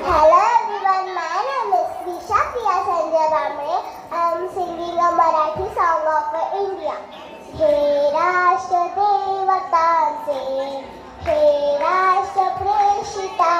Hello everyone, my name is Srisha Priya Sanjay Bamre. I am singing a Marathi song of India. हे राष्ट्र देवतांचे, हे राष्ट्र प्रेषिता